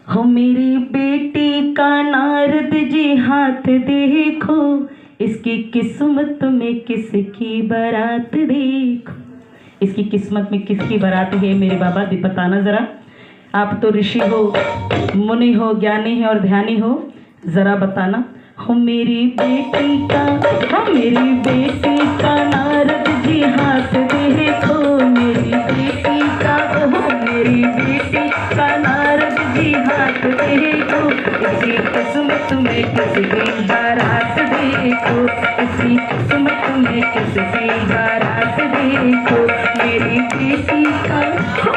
हो मेरी बेटी का नारद जी हाथ देखो, इसकी किस्मत में किसकी बारात देखो। इसकी किस्मत में किसकी बारात है मेरे बाबा, दी बताना जरा। आप तो ऋषि हो, मुनि हो, ज्ञानी है और ध्यानी हो, जरा बताना। हो मेरी बेटी का, हो मेरी बेटी का नारद जी हाथ देखो, मेरी बेटी का, हो मेरी बेटी का नारद जी हाथ देखो, इसी किस्मत में किसकी बारात देखो, इसी किस्मत में किसकी बारात देखो। मेरी बेटी का,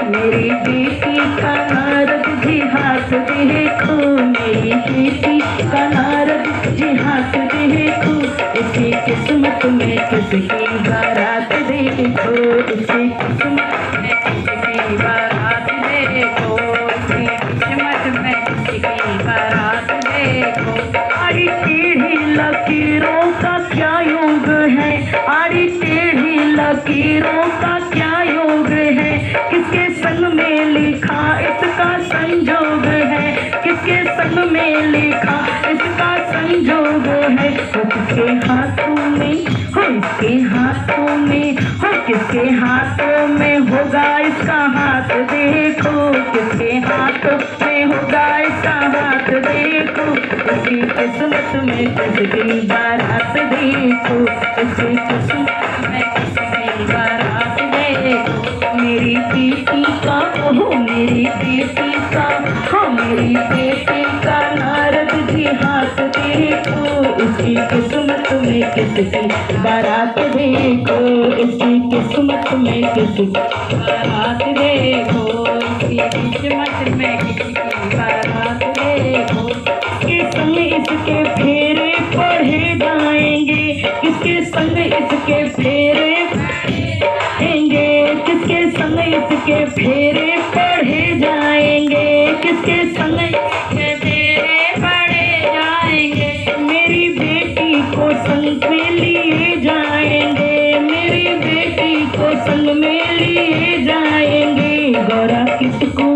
मेरी बेटी का नारद जी हाथ देखो, मेरी बेटी का नारद जी हाथ देखो, इसी किस्मत में किसकी बारात देखो, इसी किस्मत में किसकी बारात देखो, इसी किस्मत में किसकी बारात देखो। आड़ी टेढ़ी लकीरों का क्या योग है, आड़ी टेढ़ी लकीरों का क्या योग है, किसके संग में लिखा इसका संजोग है, किसके संग में लिखा इसका संजोग है। वो किसके हाथों में, हो इसके हाथों में, हो किसके हाथों में होगा इसका हाथ देखो, किसके हाथों में होगा इसका हाथ देखो, इसी किस्मत में किसकी बारात देखो, इसी किस्मत में किसकी बारात देखो। मेरी बेटी का, हो मेरी बेटी का, हो मेरी बेटी का नारद जी हाथ देखो, इसकी किस्मत में किसकी बारात देखो, इसकी किस्मत में किसकी बारात देखो, इसकी किस्मत में किसकी बारात देखो। किसके संग इसके फेरे पढ़े जाएंगे, किसके संग इसके फेरे पढ़ेंगे, किसके संग इसके फेरे पढ़े जाएंगे, किसके संग इसके फेरे पढ़े जाएंगे। मेरी बेटी को संग में लिए जाएंगे, मेरी बेटी को संग में लिए जाएंगे। गौरा किसको,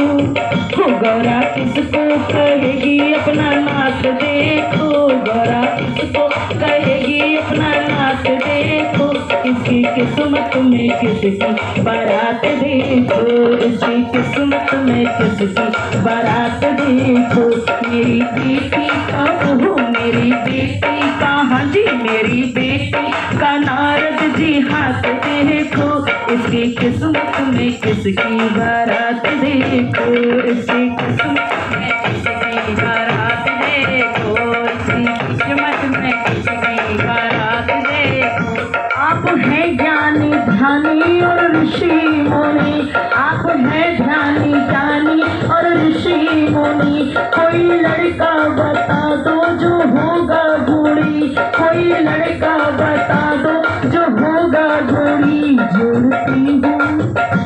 हो गौरा किसको कहेगी अपना नाथ देखो, गौरा किसको कहेगी अपना नाथ देखो, इसकी किस्मत में किसकी बारात देखो, इसकी किस्मत में किसकी बारात देखो। मेरी बेटी का, हो मेरी बेटी का, हाँ जी मेरी बेटी का नारद जी हाथ देखो, इसकी किस्मत में किसकी बारात देखो, इसकी किस्मत में किसकी बारात देखो, इसकी किस्मत में किसकी बारात देखो। आप हैं ज्ञानी ध्यानी और ऋषि मुनि, आप हैं ध्यानी ज्ञानी और ऋषि मुनि, कोई लड़का बता दो जो होगा गुणी, कोई लड़का बता दो जो होगा गुणी। जोड़ती हूँ,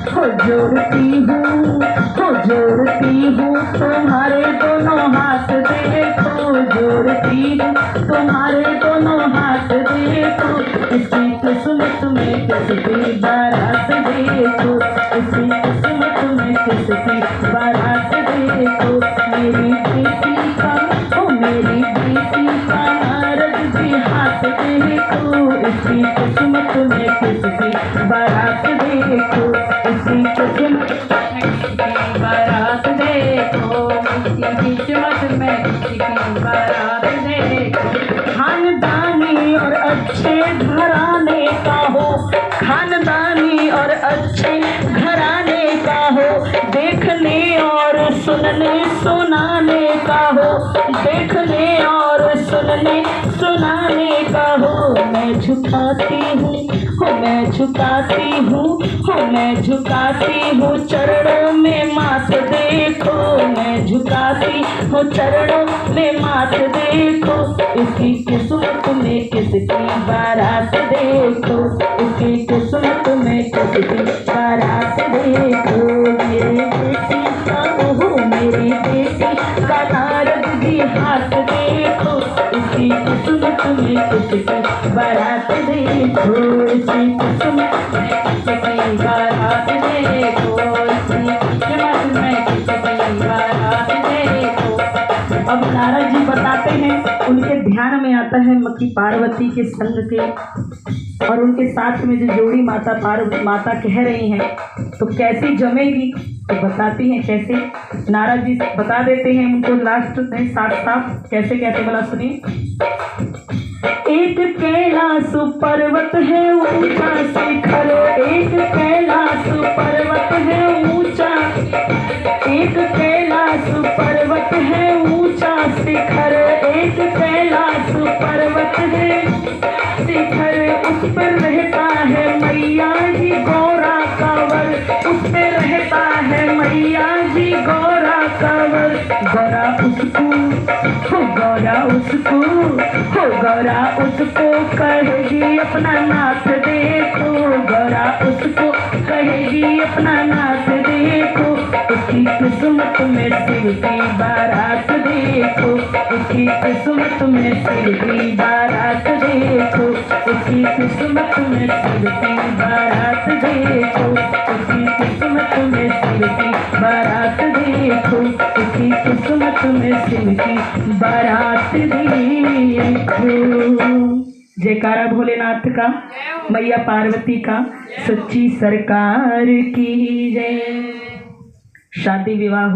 हो जोड़ती हूँ, हो जोड़ती हूँ तुम्हारे दोनों हाथ देखो, जोड़ती हूँ तुम्हारे दोनों हाथ देखो, इसकी किस्मत में किसकी बारात देखो, इसकी किस्मत में किसकी बारात देखो। मेरी बेटी का, हो मेरी बेटी का नारद जी हाथ देखो, इसकी किस्मत में किसकी बारात देखो, इसकी किस्मत में किसकी बारात देखो, इसकी किस्मत में किसकी बारात देखो। खानदानी और अच्छे घराने का हो, खानदानी और अच्छे घराने का हो, देखने और सुनने सुनाने का हो, देखने और सुनने सुनाने का हो। मैं झुकाती हूँ, हो मैं झुकाती हूँ, हो मैं झुकाती हूँ चरणों में माथ देखो, मैं झुकाती हूँ चरणों में माथ देखो, इसकी किस्मत में किसकी बारात देखो, इसकी किस्मत में किसकी बारात देखो। मेरी बेटी का, हो मेरी बेटी का नारद जी हाथ देखो, इसकी किस्मत में किसकी बारात देखो, इसकी किस्मत में किसकी बारात देखो, इसकी किस्मत में किसकी बारात देखो। अब नारद जी बताते हैं, उनके ध्यान में आता है मक्की पार्वती के संग के, और उनके साथ में जो जोड़ी माता पार्वती माता कह रही हैं, तो कैसी जमेगी, तो बताती हैं कैसे। नारद जी बता देते हैं उनको लास्ट में साफ साफ कैसे कहते, बोला सुनिए। एक कैलाश पर्वत है ऊंचा शिखर, एक कैलाश पर्वत है ऊंचा, एक कैलाश पर्वत है ऊंचा शिखर, एक कैलाश पर्वत है शिखर, उस पर रहता है मैया जी गौरा कांवर, उस पे रहता है मैया जी गौरा कांवर। गौरा उसको हो, गौरा उसको हो, गौरा उसको कहेगी अपना नाथ देखो, गौरा उसको कहेगी अपना नाथ देखो, उसकी किस्मत में शिव की बारात देखो, उसकी किस्मत में शिव की बारात देखो, उसकी किस्मत में शिव की बारात देखो, उसकी किस्मत में शिव की बारात देखो, उसकी किस्मत में शिव की बारात देखो। जयकारा भोलेनाथ का, मैया पार्वती का, सच्ची सरकार की जय। शादी विवाह